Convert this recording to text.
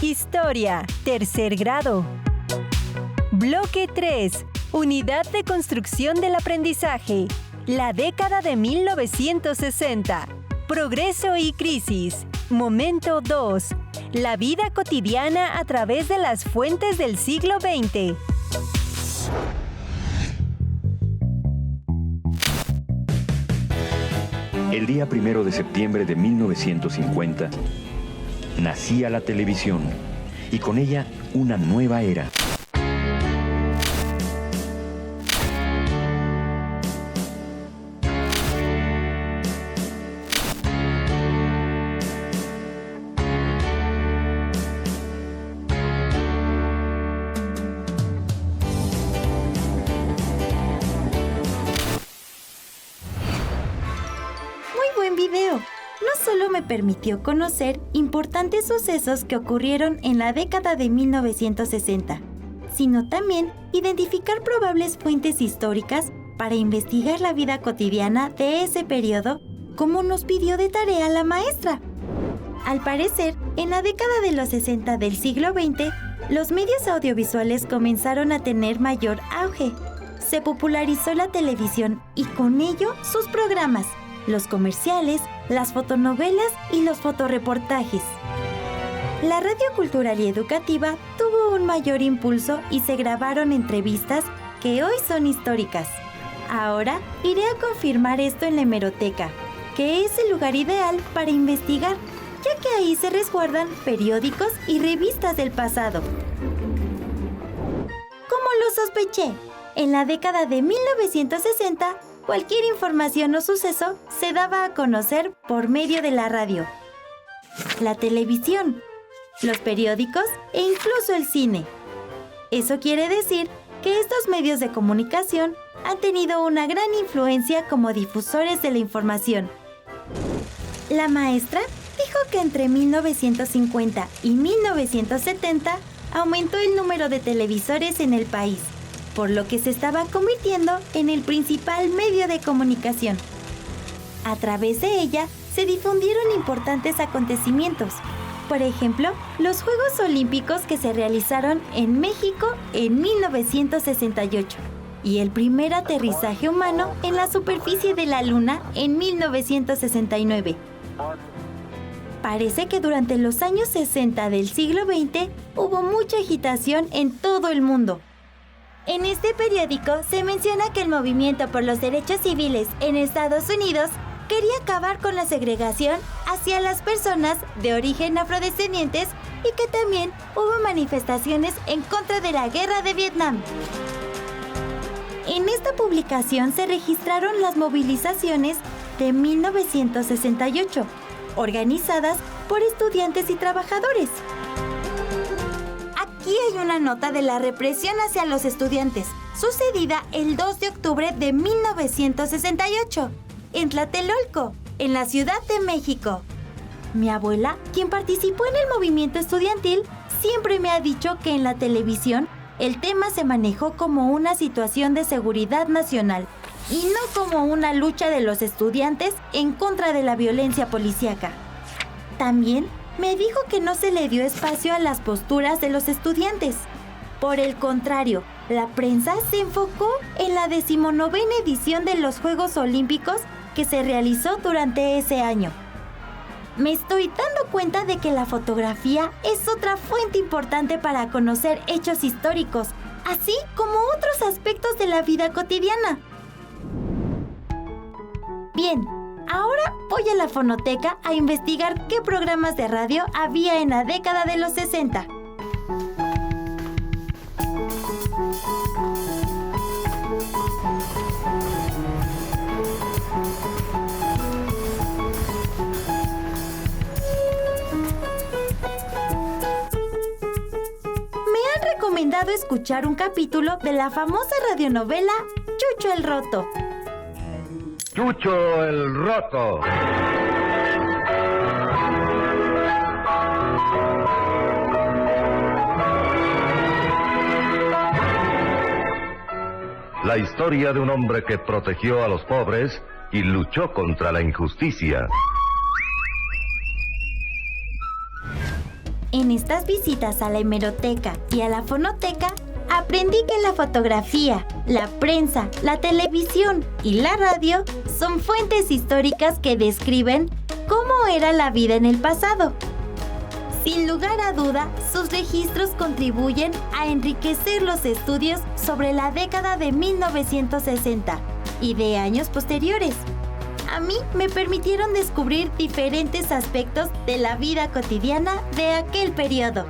Historia, tercer grado. Bloque 3. Unidad de construcción del aprendizaje. La década de 1960. Progreso y crisis. Momento 2. La vida cotidiana a través de las fuentes del siglo XX. El día 1 de septiembre de 1950, nacía la televisión y con ella una nueva era. Video. No solo me permitió conocer importantes sucesos que ocurrieron en la década de 1960, sino también identificar probables fuentes históricas para investigar la vida cotidiana de ese periodo, como nos pidió de tarea la maestra. Al parecer, en la década de los 60 del siglo XX, los medios audiovisuales comenzaron a tener mayor auge. Se popularizó la televisión y con ello sus programas, los comerciales, las fotonovelas y los fotoreportajes. La radio cultural y educativa tuvo un mayor impulso y se grabaron entrevistas que hoy son históricas. Ahora iré a confirmar esto en la hemeroteca, que es el lugar ideal para investigar, ya que ahí se resguardan periódicos y revistas del pasado. Como lo sospeché, en la década de 1960, cualquier información o suceso se daba a conocer por medio de la radio, la televisión, los periódicos e incluso el cine. Eso quiere decir que estos medios de comunicación han tenido una gran influencia como difusores de la información. La maestra dijo que entre 1950 y 1970 aumentó el número de televisores en el país, por lo que se estaba convirtiendo en el principal medio de comunicación. A través de ella se difundieron importantes acontecimientos, por ejemplo, los Juegos Olímpicos que se realizaron en México en 1968 y el primer aterrizaje humano en la superficie de la Luna en 1969. Parece que durante los años 60 del siglo XX hubo mucha agitación en todo el mundo. En este periódico se menciona que el movimiento por los derechos civiles en Estados Unidos quería acabar con la segregación hacia las personas de origen afrodescendientes y que también hubo manifestaciones en contra de la guerra de Vietnam. En esta publicación se registraron las movilizaciones de 1968, organizadas por estudiantes y trabajadores. Aquí hay una nota de la represión hacia los estudiantes, sucedida el 2 de octubre de 1968, en Tlatelolco, en la Ciudad de México. Mi abuela, quien participó en el movimiento estudiantil, siempre me ha dicho que en la televisión el tema se manejó como una situación de seguridad nacional y no como una lucha de los estudiantes en contra de la violencia policíaca. También me dijo que no se le dio espacio a las posturas de los estudiantes. Por el contrario, la prensa se enfocó en la 19ª edición de los Juegos Olímpicos que se realizó durante ese año. Me estoy dando cuenta de que la fotografía es otra fuente importante para conocer hechos históricos, así como otros aspectos de la vida cotidiana. Bien, ahora voy a la fonoteca a investigar qué programas de radio había en la década de los 60. Me han recomendado escuchar un capítulo de la famosa radionovela Chucho el Roto. Chucho el Roto. La historia de un hombre que protegió a los pobres y luchó contra la injusticia. En estas visitas a la hemeroteca y a la fonoteca, aprendí que la fotografía, la prensa, la televisión y la radio son fuentes históricas que describen cómo era la vida en el pasado. Sin lugar a duda, sus registros contribuyen a enriquecer los estudios sobre la década de 1960 y de años posteriores. A mí me permitieron descubrir diferentes aspectos de la vida cotidiana de aquel periodo.